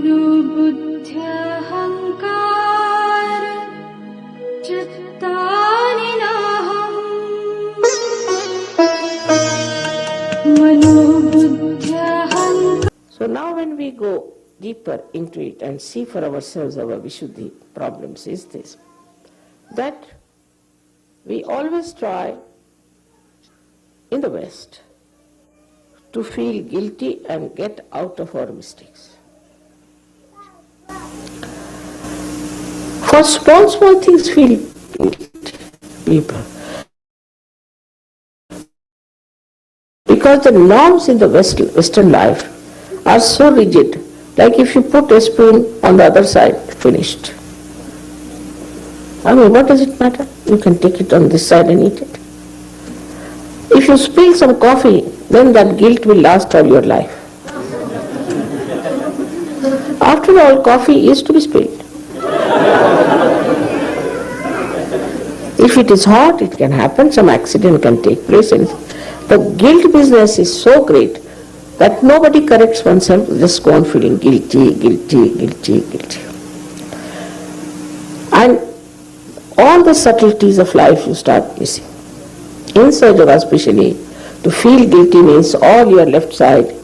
मनोबुद्ध्यहङ्कार चित्तानि नाहम् मनोबुद्ध्यहङ्कार. So now when we go deeper into it and see for ourselves our Vishuddhi problems is this, that we always try in the West to feel guilty and get out of our mistakes. For small things feel guilty, people. Because the norms in the Western life are so rigid, like if you put a spoon on the other side, finished. I mean, what does it matter? You can take it on this side and eat it. If you spill some coffee, then that guilt will last all your life. After all, coffee is to be spilled. If it is hot, it can happen, some accident can take place. And the guilt business is so great that nobody corrects oneself, just go on feeling guilty. And all the subtleties of life you start missing. Inside yoga especially, to feel guilty means all your left side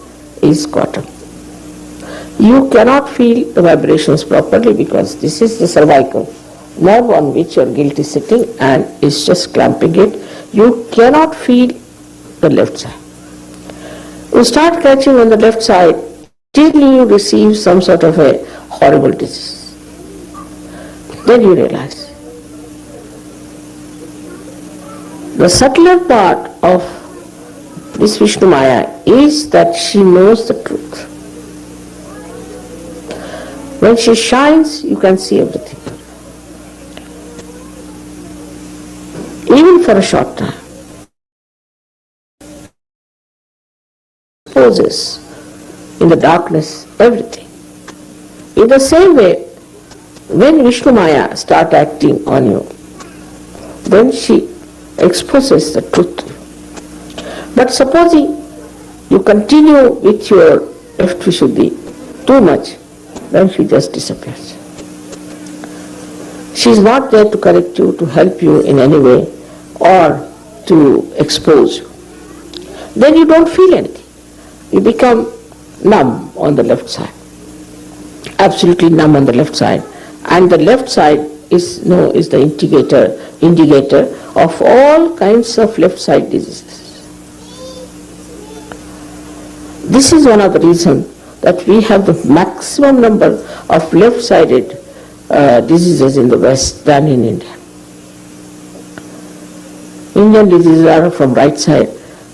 is caught up. You cannot feel the vibrations properly because this is the cervical nerve on which your guilt is sitting and is just clamping it. You cannot feel the left side. You start catching on the left side till you receive some sort of a horrible disease. Then you realize. The subtler part of this Vishnu Maya is that she knows the truth. When she shines, you can see everything. Even for a short time. Exposes in the darkness everything. In the same way, when Vishnu Maya starts acting on you, then she exposes the truth. But supposing you continue with your left Vishuddhi too much, then she just disappears. She is not there to correct you, to help you in any way, or to expose you. Then you don't feel anything. You become numb on the left side. Absolutely numb on the left side. And the left side is the indicator of all kinds of left side diseases. This is one of the reasons that we have the maximum number of left-sided diseases in the West than in India. Indian diseases are from right side,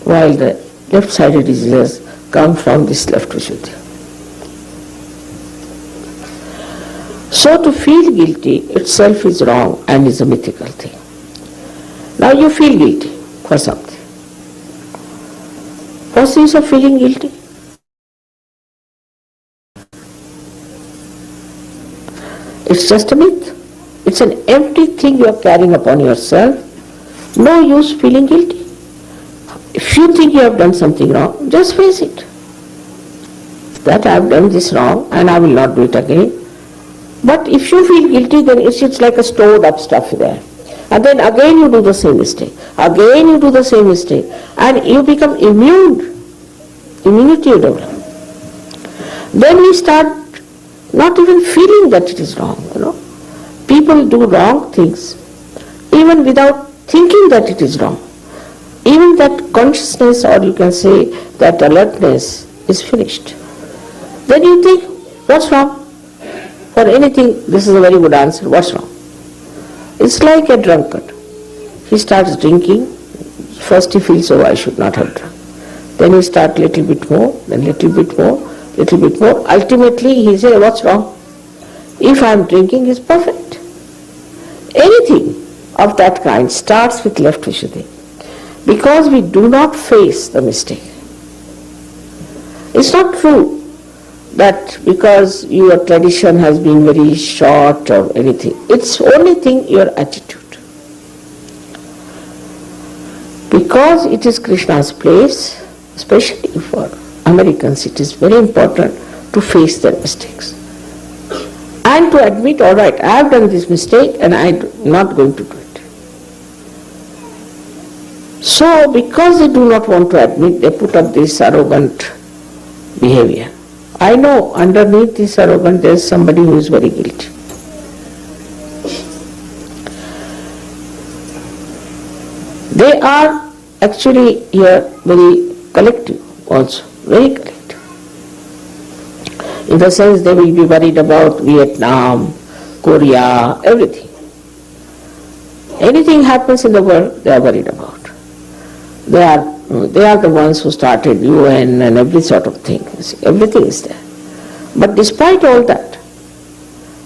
while the left-sided diseases come from this left Vishuddhi. So to feel guilty itself is wrong and is a mythical thing. Now you feel guilty for something. What's the use of feeling guilty? It's just a myth. It's an empty thing you are carrying upon yourself. No use feeling guilty. If you think you have done something wrong, just face it. That I have done this wrong and I will not do it again. But if you feel guilty, then it's like a stored up stuff there. And then again you do the same mistake. Again you do the same mistake. And you become immune. Immunity you develop. Then we start not even feeling that it is wrong, People do wrong things even without thinking that it is wrong. Even that consciousness, or you can say that alertness, is finished. Then you think, what's wrong? For anything, this is a very good answer. What's wrong? It's like a drunkard. He starts drinking. First he feels, oh, I should not have drunk. Then he starts little bit more, then little bit more, little bit more. Ultimately he says, what's wrong? If I am drinking, it's perfect. Anything of that kind starts with left Vishuddhi. Because we do not face the mistake. It's not true that because your tradition has been very short or anything. It's only thing your attitude. Because it is Krishna's place, especially for Americans, it is very important to face their mistakes. and to admit, all right, I have done this mistake and I am not going to do it. So because they do not want to admit, they put up this arrogant behavior. I know underneath this arrogance there is somebody who is very guilty. They are actually here very collective also, very collective. In the sense they will be worried about Vietnam, Korea, everything. Anything happens in the world, they are worried about. They are the ones who started UN and every sort of thing. Everything is there. But despite all that,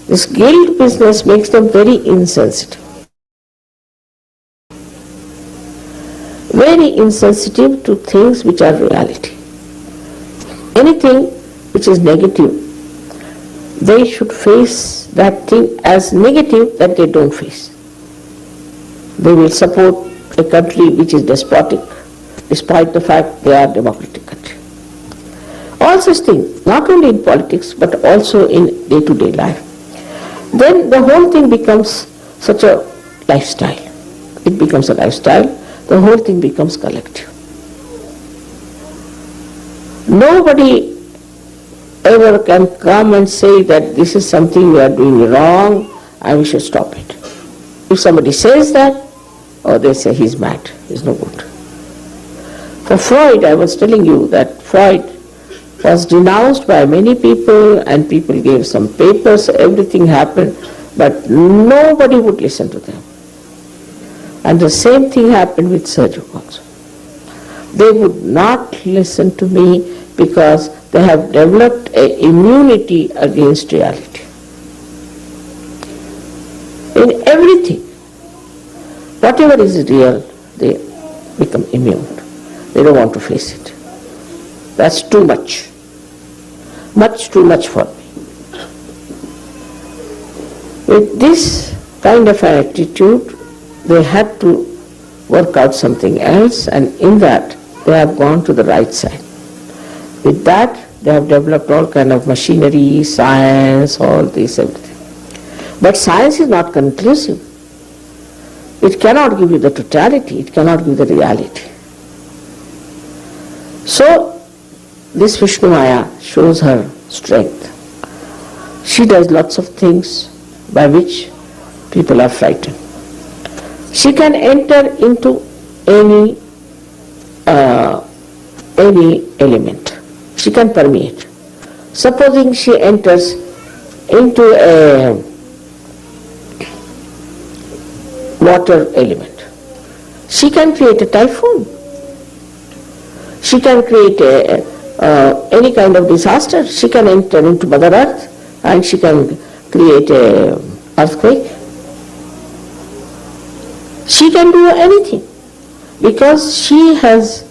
this guilt business makes them very insensitive. Very insensitive to things which are reality. Anything which is negative, they should face that thing as negative that they don't face. They will support a country which is despotic, despite the fact they are a democratic country. All such things, not only in politics, but also in day-to-day life. Then the whole thing becomes such a lifestyle. It becomes a lifestyle, the whole thing becomes collective. Nobody ever can come and say that this is something we are doing wrong and we should stop it. If somebody says that, or they say he's mad, he's no good. For Freud, I was telling you that Freud was denounced by many people and people gave some papers, everything happened, but nobody would listen to them. And the same thing happened with Sergio also. They would not listen to me because they have developed an immunity against reality. In everything, whatever is real, they become immune. They don't want to face it. That's too much. Much too much for me. With this kind of an attitude, they had to work out something else, and in that they have gone to the right side. With that, they have developed all kind of machinery, science, all this, everything. But science is not conclusive. It cannot give you the totality, it cannot give the reality. So, this Vishnu Maya shows her strength. She does lots of things by which people are frightened. She can enter into any element. She can permeate. Supposing she enters into a water element, she can create a typhoon. She can create any kind of disaster. She can enter into Mother Earth and she can create an earthquake. She can do anything because she has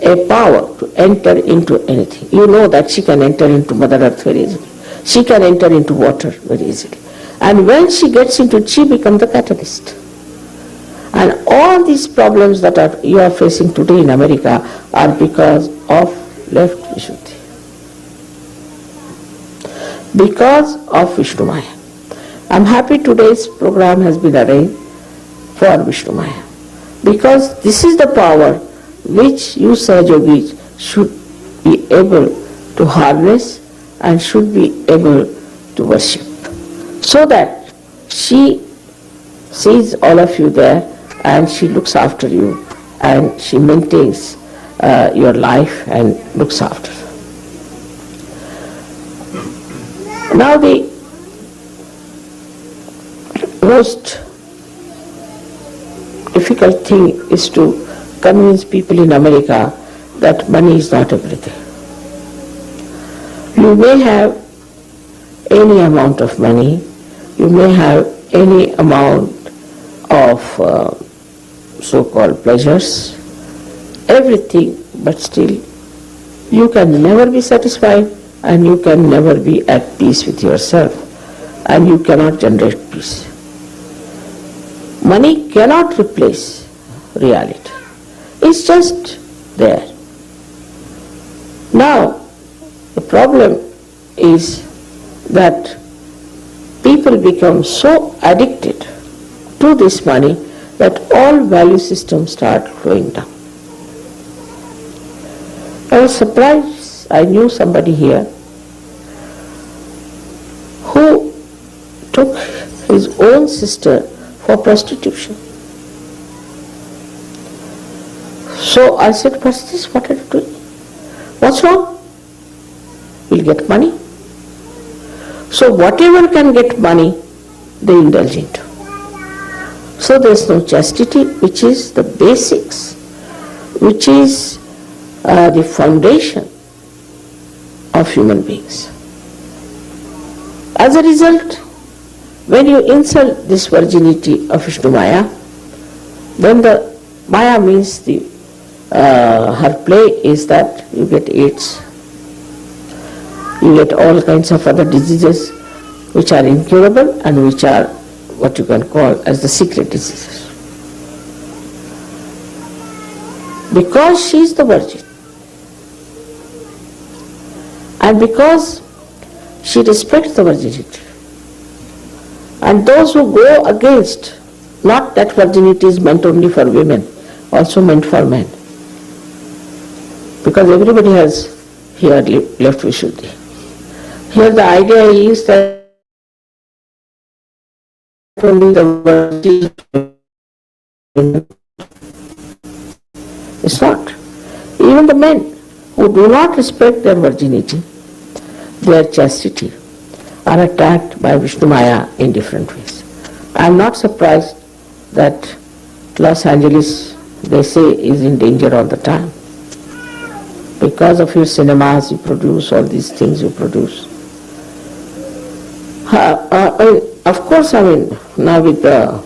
a power to enter into anything. You know that she can enter into Mother Earth very easily. She can enter into water very easily. And when she gets into it, she becomes the catalyst. And all these problems that you are facing today in America are because of left Vishuddhi. Because of Vishnu Maya. I am happy today's program has been arranged for Vishnu Maya. Because this is the power which you Sahajogis should be able to harness and should be able to worship. So that she sees all of you there and she looks after you and she maintains your life and looks after. Now the most difficult thing is to convince people in America that money is not everything. You may have any amount of money, you may have any amount of so-called pleasures, everything, but still you can never be satisfied and you can never be at peace with yourself and you cannot generate peace. Money cannot replace reality. It's just there. Now, the problem is that people become so addicted to this money that all value systems start going down. I was surprised. I knew somebody here who took his own sister for prostitution. So I said, what's this? What are you doing? What's wrong? We'll get money. So whatever can get money, they indulge into. So there's no chastity, which is the basics, which is the foundation of human beings. As a result, when you insult this virginity of Vishnu Maya, then the Maya means her play is that you get AIDS, you get all kinds of other diseases which are incurable and which are what you can call as the secret diseases. Because she is the virgin, and because she respects the virginity, and those who go against, not that virginity is meant only for women, also meant for men, because everybody has here left Vishuddhi. Here the idea is that only the virgin. It's not. Even the men who do not respect their virginity, their chastity, are attacked by Vishnu Maya in different ways. I am not surprised that Los Angeles, they say, is in danger all the time. Because of your cinemas you produce, all these things you produce. Of course, now with the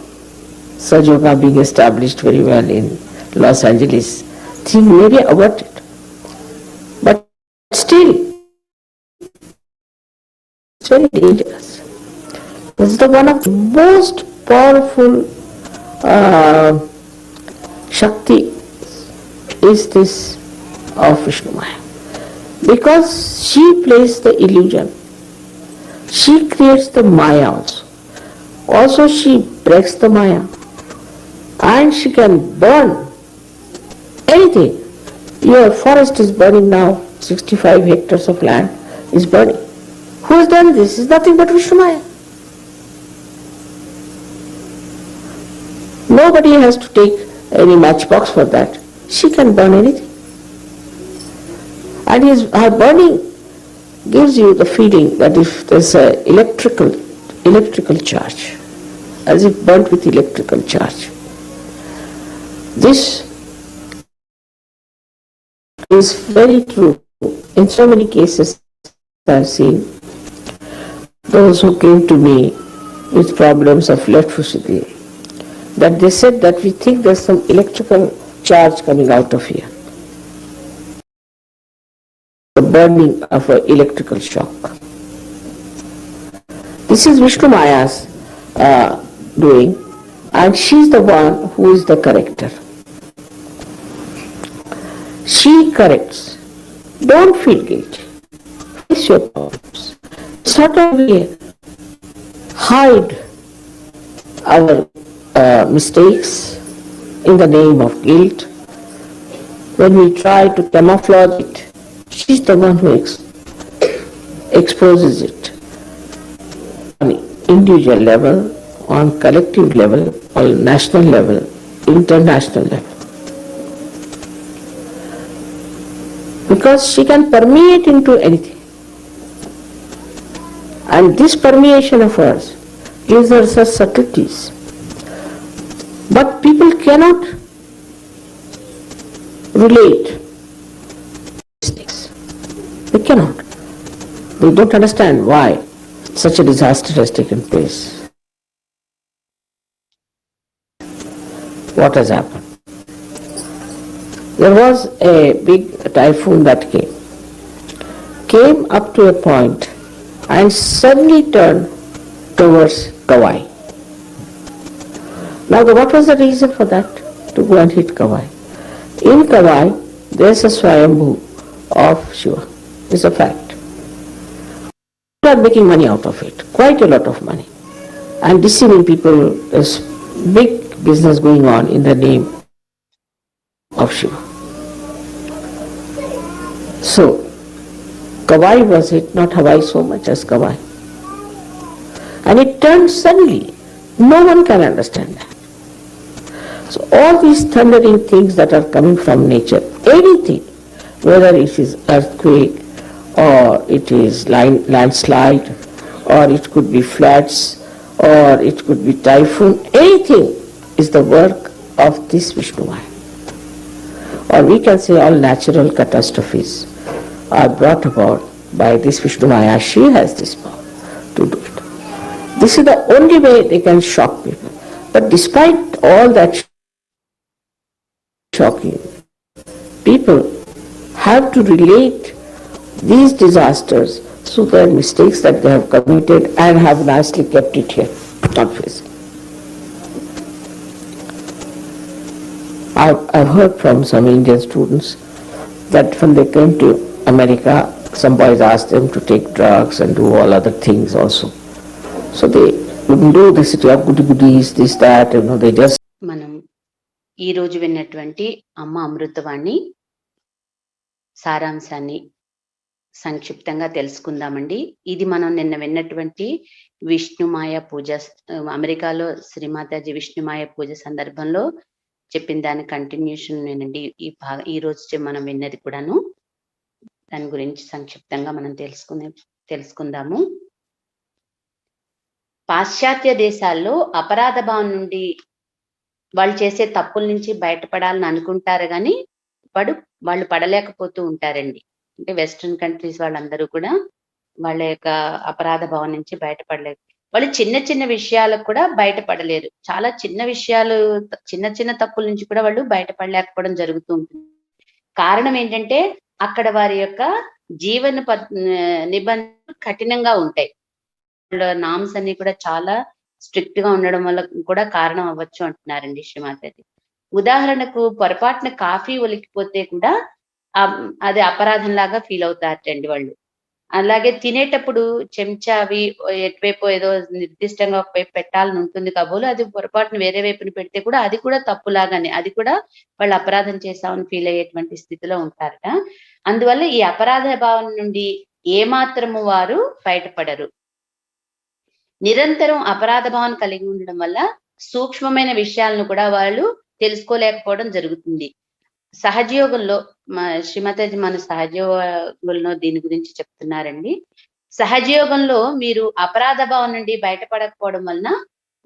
Saj Yoga being established very well in Los Angeles, things may be averted. But still, it's very dangerous. This is one of the most powerful Shakti is this of Vishnu Maya. Because she plays the illusion. She creates the Maya also. Also she breaks the Maya. And she can burn anything. Your forest is burning now, 65 hectares of land is burning. Who has done this? It's nothing but Vishnu Maya. Nobody has to take any matchbox for that. She can burn anything. And her burning gives you the feeling that if there's an electrical charge, as if burnt with electrical charge. This is very true. In so many cases I've seen those who came to me with problems of left Vishuddhi, that they said that we think there's some electrical charge coming out of here. The burning of an electrical shock. This is Vishnu Maya's doing, and she's the one who is the corrector. She corrects. Don't feel guilty. Face your problems. Sort of hide our mistakes in the name of guilt. When we try to camouflage it, she's the one who exposes it on individual level, on collective level, on national level, international level. Because she can permeate into anything. And this permeation of hers gives her such subtleties. But people cannot relate these things. They cannot. They don't understand why such a disaster has taken place. What has happened? There was a big typhoon that came up to a point and suddenly turned towards Kauai. Now what was the reason for that? To go and hit Kauai. In Kauai, there is a Swayambhu of Shiva. It's a fact. They are making money out of it, quite a lot of money. and deceiving people. There's big business going on in the name of Shiva. So, Kawai was it, not Hawaii so much as Kawai. And it turned suddenly. No one can understand that. So all these thundering things that are coming from nature, anything, whether it is earthquake or it is landslide or it could be floods or it could be typhoon, anything is the work of this Vishnu Maya. Or we can say all natural catastrophes are brought about by this Vishnu Maya. She has this power to do it. This is the only way they can shock people. But despite all that shocking, people have to relate these disasters to their mistakes that they have committed and have nicely kept it here, not facing. I've heard from some Indian students that when they came to America, some boys asked them to take drugs and do all other things also. So they wouldn't do this, to have goodies, this, that, they just. మనం ఈ రోజు విన్నటువంటి అమ్మ అమృతవాణి సారాంశాన్ని సంక్షిప్తంగా తెలుసుకుందామండి. ఇది మనం నిన్న విన్నటువంటి విష్ణుమాయ పూజ, అమెరికాలో శ్రీమాతాజీ విష్ణుమాయ పూజ సందర్భంలో చెప్పిన దాని కంటిన్యూషన్ నేనండి ఈ రోజు మనం విన్నది కూడాను. దాని గురించి సంక్షిప్తంగా మనం తెలుసుకుందాము. పాశ్చాత్య దేశాల్లో అపరాధ భావం నుండి వాళ్ళు చేసే తప్పుల నుంచి బయటపడాలని అనుకుంటారు కానీ వాళ్ళు పడలేకపోతూ ఉంటారండి. అంటే వెస్ట్రన్ కంట్రీస్ వాళ్ళందరూ కూడా వాళ్ళ యొక్క అపరాధ భావం నుంచి బయటపడలేరు. వాళ్ళు చిన్న చిన్న విషయాలకు కూడా బయటపడలేరు. చాలా చిన్న విషయాలు, చిన్న చిన్న తప్పుల నుంచి కూడా వాళ్ళు బయటపడలేకపోవడం జరుగుతూ ఉంటుంది. కారణం ఏంటంటే అక్కడ వారి యొక్క జీవన నిబంధనలు కఠినంగా ఉంటాయి. నామ్స్ అన్ని కూడా చాలా స్ట్రిక్ట్ గా ఉండడం వల్ల కూడా కారణం అవ్వచ్చు అంటున్నారండి శ్రీమాతాజీ. ఉదాహరణకు పొరపాటున కాఫీ ఒలికిపోతే కూడా అది అపరాధం లాగా ఫీల్ అవుతారటండి వాళ్ళు. అలాగే తినేటప్పుడు చెంచా అవి ఎటువైపు ఏదో నిర్దిష్టంగా ఒకవైపు పెట్టాలని ఉంటుంది కాబోలు, అది పొరపాటున వేరే వైపుని పెడితే కూడా అది కూడా తప్పులాగానే, అది కూడా వాళ్ళు అపరాధం చేశామని ఫీల్ అయ్యేటువంటి స్థితిలో ఉంటారట. అందువల్ల ఈ అపరాధ భావం నుండి ఏమాత్రము వారు బయటపడరు. నిరంతరం అపరాధ భావన కలిగి ఉండడం వల్ల సూక్ష్మమైన విషయాలను కూడా వాళ్ళు తెలుసుకోలేకపోవడం జరుగుతుంది. సహజయోగంలో శ్రీమాతాజీ మన సహజయోగంలో దీని గురించి చెప్తున్నారండి. సహజయోగంలో మీరు అపరాధ భావం నుండి బయటపడకపోవడం వలన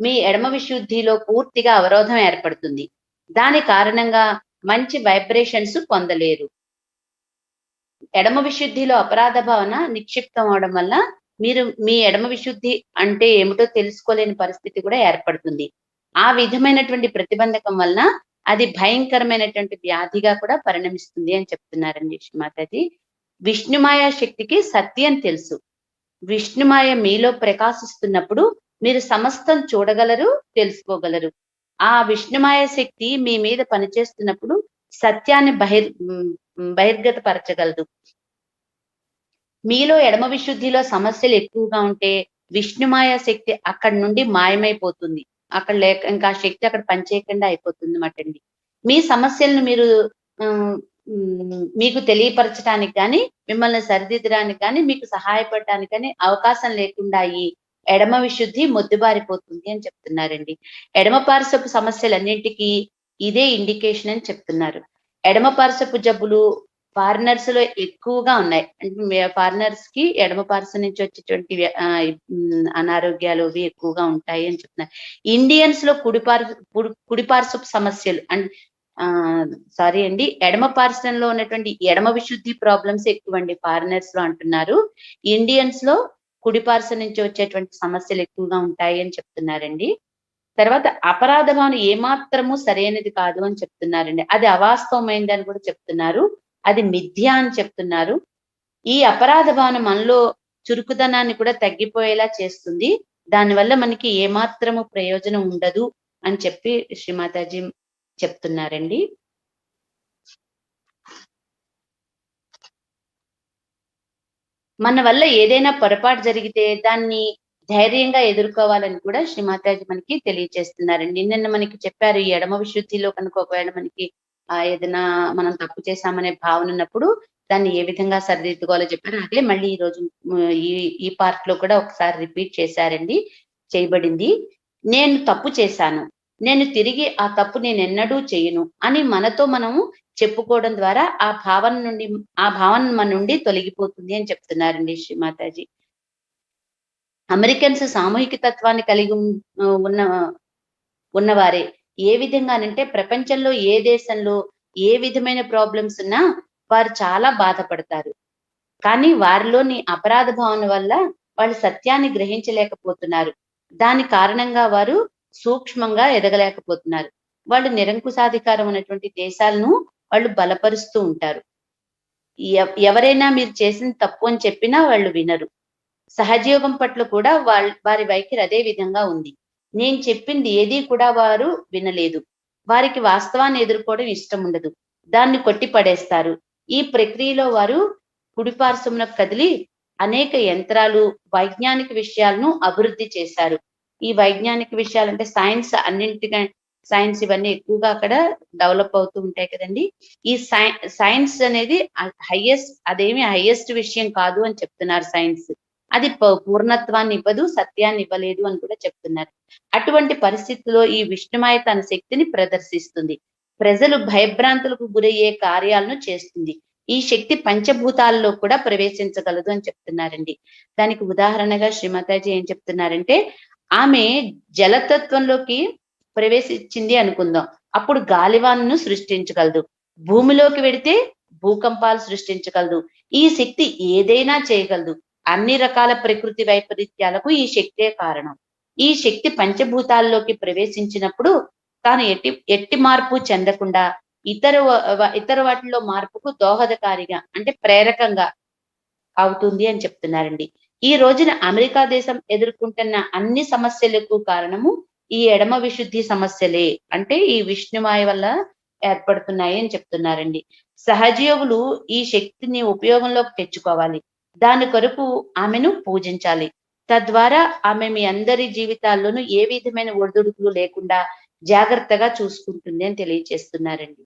మీ ఎడమ విశుద్ధిలో పూర్తిగా అవరోధం ఏర్పడుతుంది. దాని కారణంగా మంచి వైబ్రేషన్స్ పొందలేరు. ఎడమ విశుద్ధిలో అపరాధ భావన నిక్షిప్తం అవడం వల్ల మీరు మీ ఎడమ విశుద్ధి అంటే ఏమిటో తెలుసుకోలేని పరిస్థితి కూడా ఏర్పడుతుంది. ఆ విధమైనటువంటి ప్రతిబంధకం వలన అది భయంకరమైనటువంటి వ్యాధిగా కూడా పరిణమిస్తుంది అని చెప్తున్నారండి శ్రీమాతాజీ. విష్ణుమాయ శక్తికి సత్యం తెలుసు. విష్ణుమాయ మీలో ప్రకాశిస్తున్నప్పుడు మీరు సమస్తం చూడగలరు, తెలుసుకోగలరు. ఆ విష్ణుమాయ శక్తి మీ మీద పనిచేస్తున్నప్పుడు సత్యాన్ని బహిర్గతపరచగలదు. మీలో ఎడమ విశుద్ధిలో సమస్యలు ఎక్కువగా ఉంటే విష్ణుమాయ శక్తి అక్కడి నుండి మాయమైపోతుంది. అక్కడ లేక ఇంకా శక్తి అక్కడ పనిచేయకుండా అయిపోతుంది అన్నమాటండి. మీ సమస్యలను మీరు మీకు తెలియపరచడానికి కానీ, మిమ్మల్ని సరిదిద్దడానికి కానీ, మీకు సహాయపడటానికి కానీ అవకాశం లేకుండా ఈ ఎడమ విశుద్ధి మొద్దుబారిపోతుంది అని చెప్తున్నారండి. ఎడమ పార్శ్వపు సమస్యలన్నింటికీ ఇదే ఇండికేషన్ అని చెప్తున్నారు. ఎడమ పార్శ్వపు జబ్బులు ఫారినర్స్ లో ఎక్కువగా ఉన్నాయి. అంటే ఫారినర్స్ కి ఎడమ పార్శ్వం నుంచి వచ్చేటువంటి అనారోగ్యాలు అవి ఎక్కువగా ఉంటాయి అని చెప్తున్నారు. ఇండియన్స్ లో కుడి పార్శ్వపు సమస్యలు సారీ అండి, ఎడమ పార్శ్వంలో ఉన్నటువంటి ఎడమ విశుద్ధి ప్రాబ్లమ్స్ ఎక్కువ అండి ఫారినర్స్ లో అంటున్నారు. ఇండియన్స్ లో కుడి పార్శ్వం నుంచి వచ్చేటువంటి సమస్యలు ఎక్కువగా ఉంటాయి అని చెప్తున్నారండి. తర్వాత అపరాధ భావన ఏమాత్రము సరైనది కాదు అని చెప్తున్నారండి. అది అవాస్తవమైంది అని కూడా చెప్తున్నారు. అది మిథ్య అని చెప్తున్నారు. ఈ అపరాధ భావన మనలో చురుకుదనాన్ని కూడా తగ్గిపోయేలా చేస్తుంది. దానివల్ల మనకి ఏమాత్రము ప్రయోజనం ఉండదు అని చెప్పి శ్రీమాతాజీ చెప్తున్నారండి. మన వల్ల ఏదైనా పొరపాటు జరిగితే దాన్ని ధైర్యంగా ఎదుర్కోవాలని కూడా శ్రీమాతాజీ మనకి తెలియజేస్తున్నారండి. నిన్న మనకి చెప్పారు ఈ ఎడమ విశుద్ధిలో కనుక ఒకవేళ మనకి ఏదైనా మనం తప్పు చేశామనే భావన ఉన్నప్పుడు దాన్ని ఏ విధంగా సరిదిద్దుకోవాలో చెప్పారు. అదే మళ్ళీ ఈ రోజు ఈ ఈ పార్ట్ లో కూడా ఒకసారి రిపీట్ చేశారండి. చేయబడింది. నేను తప్పు చేశాను. నేను తిరిగి ఆ తప్పు నేనెన్నడూ చేయను అని మనతో మనము చెప్పుకోవడం ద్వారా ఆ భావన మన నుండి తొలగిపోతుంది అని చెప్తున్నారండి శ్రీమాతాజీ. అమెరికన్స్ సామూహిక తత్వాన్ని కలిగి ఉన్న ఉన్నవారే. ఏ విధంగానంటే ప్రపంచంలో ఏ దేశంలో ఏ విధమైన ప్రాబ్లమ్స్ ఉన్నా వారు చాలా బాధపడతారు. కానీ వారిలోని అపరాధ భావన వల్ల వాళ్ళు సత్యాన్ని గ్రహించలేకపోతున్నారు. దాని కారణంగా వారు సూక్ష్మంగా ఎదగలేకపోతున్నారు. వాళ్ళు నిరంకుశాధికారం ఉన్నటువంటి దేశాలను వాళ్ళు బలపరుస్తూ ఉంటారు. ఎవరైనా మీరు చేసిన తప్పు అని చెప్పినా వాళ్ళు వినరు. సహజయోగం పట్ల కూడా వారి వైఖరి అదే విధంగా ఉంది. నేను చెప్పింది ఏదీ కూడా వారు వినలేదు. వారికి వాస్తవాన్ని ఎదుర్కోవడం ఇష్టం ఉండదు. దాన్ని కొట్టి పడేస్తారు. ఈ ప్రక్రియలో వారు కుడిపార్శ్వమున కదిలి అనేక యంత్రాలు, వైజ్ఞానిక విషయాలను అభివృద్ధి చేశారు. ఈ వైజ్ఞానిక విషయాలంటే సైన్స్ ఇవన్నీ ఎక్కువగా అక్కడ డెవలప్ అవుతూ ఉంటాయి కదండి. ఈ సైన్స్ అనేది అదేమి హైయెస్ట్ విషయం కాదు అని చెప్తున్నారు సైన్స్. అది పూర్ణత్వాన్ని ఇవ్వదు, సత్యాన్ని ఇవ్వలేదు అని కూడా చెప్తున్నారు. అటువంటి పరిస్థితుల్లో ఈ విష్ణుమాయ తన శక్తిని ప్రదర్శిస్తుంది. ప్రజలు భయభ్రాంతులకు గురయ్యే కార్యాలను చేస్తుంది. ఈ శక్తి పంచభూతాల్లో కూడా ప్రవేశించగలదు అని చెప్తున్నారండి. దానికి ఉదాహరణగా శ్రీమాతాజీ ఏం చెప్తున్నారంటే, ఆమె జలతత్వంలోకి ప్రవేశించింది అనుకుందాం. అప్పుడు గాలివానను సృష్టించగలదు. భూమిలోకి వెడితే భూకంపాలు సృష్టించగలదు. ఈ శక్తి ఏదైనా చేయగలదు. అన్ని రకాల ప్రకృతి వైపరీత్యాలకు ఈ శక్తే కారణం. ఈ శక్తి పంచభూతాల్లోకి ప్రవేశించినప్పుడు తాను ఎట్టి మార్పు చెందకుండా ఇతర వాటిలో మార్పుకు దోహదకారిగా అంటే ప్రేరకంగా అవుతుంది అని చెప్తున్నారండి. ఈ రోజున అమెరికా దేశం ఎదుర్కొంటున్న అన్ని సమస్యలకు కారణము ఈ ఎడమ విశుద్ధి సమస్యలే. అంటే ఈ విష్ణుమాయ వల్ల ఏర్పడుతున్నాయి అని చెప్తున్నారండి. సహజయోగులు ఈ శక్తిని ఉపయోగంలోకి తెచ్చుకోవాలి. దాని కొరకు ఆమెను పూజించాలి. తద్వారా ఆమె మీ అందరి జీవితాల్లోనూ ఏ విధమైన ఒడిదుడుకులు లేకుండా జాగ్రత్తగా చూసుకుంటుంది అని తెలియజేస్తున్నారండి.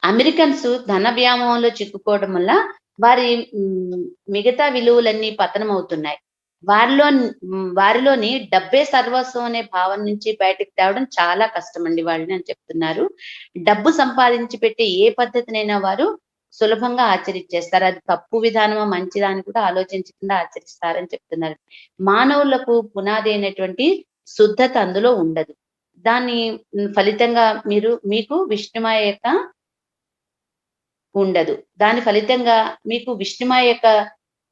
అమెరికన్స్ ధన వ్యామోహంలో చిక్కుకోవడం వల్ల వారి మిగతా విలువలన్నీ పతనం అవుతున్నాయి. వారిలోని డబ్బే సర్వస్వం అనే భావన నుంచి బయటకు తేవడం చాలా కష్టం అండి వాళ్ళని అని చెప్తున్నారు. డబ్బు సంపాదించి పెట్టే ఏ పద్ధతినైనా వారు సులభంగా ఆచరించేస్తారు. అది తప్పు విధానమా మంచిదా అని కూడా ఆలోచించకుండా ఆచరిస్తారని చెప్తున్నారు. మానవులకు పునాది అయినటువంటి శుద్ధత అందులో ఉండదు. దాని ఫలితంగా మీకు విష్ణుమాయ యొక్క ఉండదు. దాని ఫలితంగా మీకు విష్ణుమాయ యొక్క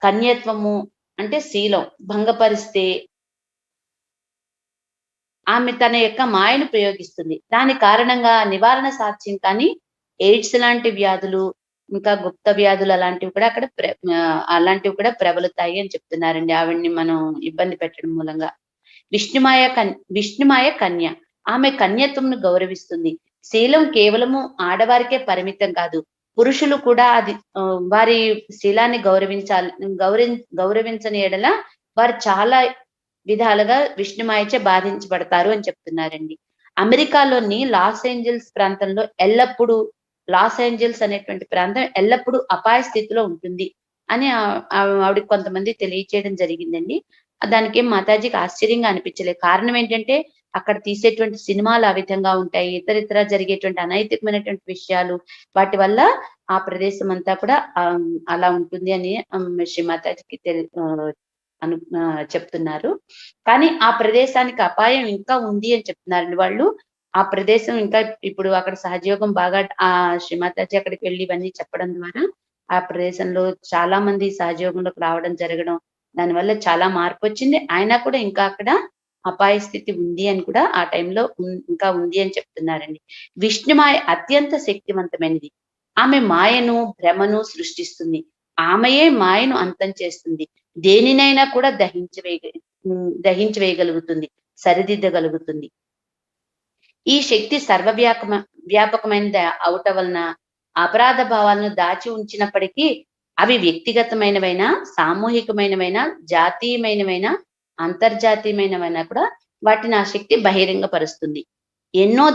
కన్యత్వము అంటే శీలం భంగపరిస్తే ఆమె తన యొక్క మాయను ప్రయోగిస్తుంది. దాని కారణంగా నివారణ సాధ్యం కానీ ఎయిడ్స్ లాంటి వ్యాధులు, ఇంకా గుప్త వ్యాధులు అలాంటివి కూడా ప్రబలుతాయి అని చెప్తున్నారండి. ఆవిడ్ని మనం ఇబ్బంది పెట్టడం మూలంగా. విష్ణుమాయ కన్య. ఆమె కన్యత్వంను గౌరవిస్తుంది. శీలం కేవలము ఆడవారికే పరిమితం కాదు. పురుషులు కూడా అది వారి శీలాన్ని గౌరవించని ఎడల వారు చాలా విధాలుగా విష్ణుమాయచే బాధించబడతారు అని చెప్తున్నారండి. అమెరికాలోని లాస్ ఏంజల్స్ అనేటువంటి ప్రాంతం ఎల్లప్పుడూ అపాయ స్థితిలో ఉంటుంది అని ఆవిడకి కొంతమంది తెలియచేయడం జరిగిందండి. దానికి మాతాజీకి ఆశ్చర్యంగా అనిపించలేదు. కారణం ఏంటంటే అక్కడ తీసేటువంటి సినిమాలు ఆ విధంగా ఉంటాయి. ఇతర జరిగేటువంటి అనైతికమైనటువంటి విషయాలు, వాటి వల్ల ఆ ప్రదేశం అంతా కూడా అలా ఉంటుంది అని శ్రీ మాతాజీకి చెప్తున్నారు. కానీ ఆ ప్రదేశానికి అపాయం ఇంకా ఉంది అని చెప్తున్నారండి వాళ్ళు. ఆ ప్రదేశం ఇంకా ఇప్పుడు అక్కడ సహజయోగం బాగా శ్రీమాతాజీ అక్కడికి వెళ్ళి ఇవన్నీ చెప్పడం ద్వారా ఆ ప్రదేశంలో చాలా మంది సహజయోగంలోకి రావడం జరగడం, దానివల్ల చాలా మార్పు వచ్చింది. అయినా కూడా ఇంకా అక్కడ అపాయ స్థితి ఉంది అని కూడా ఆ టైంలో ఇంకా ఉంది అని చెప్తున్నారండి. విష్ణుమాయ అత్యంత శక్తివంతమైనది. ఆమె మాయను భ్రమను సృష్టిస్తుంది. ఆమెయే మాయను అంతం చేస్తుంది. దేనినైనా కూడా దహించివేయగలుగుతుంది, సరిదిద్దగలుగుతుంది. ఈ శక్తి వ్యాపకమైనది అవటం వలన అపరాధ భావాలను దాచి ఉంచినప్పటికీ అవి వ్యక్తిగతమైనవైనా, సామూహికమైనవైనా, జాతీయమైనవైనా, అంతర్జాతీయమైనవైనా కూడా వాటిని ఆ శక్తి బహిరంగపరుస్తుంది. ఎన్నో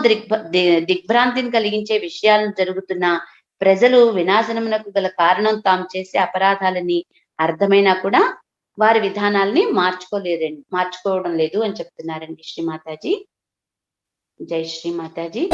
దిగ్భ్రాంతిని కలిగించే విషయాలు జరుగుతున్న ప్రజలు వినాశనమునకు గల కారణం తాము చేసే అపరాధాలని అర్థమైనా కూడా వారి విధానాల్ని మార్చుకోవడం లేదు అని చెప్తున్నారండి శ్రీమాతాజీ. జై శ్రీమాతాజీ.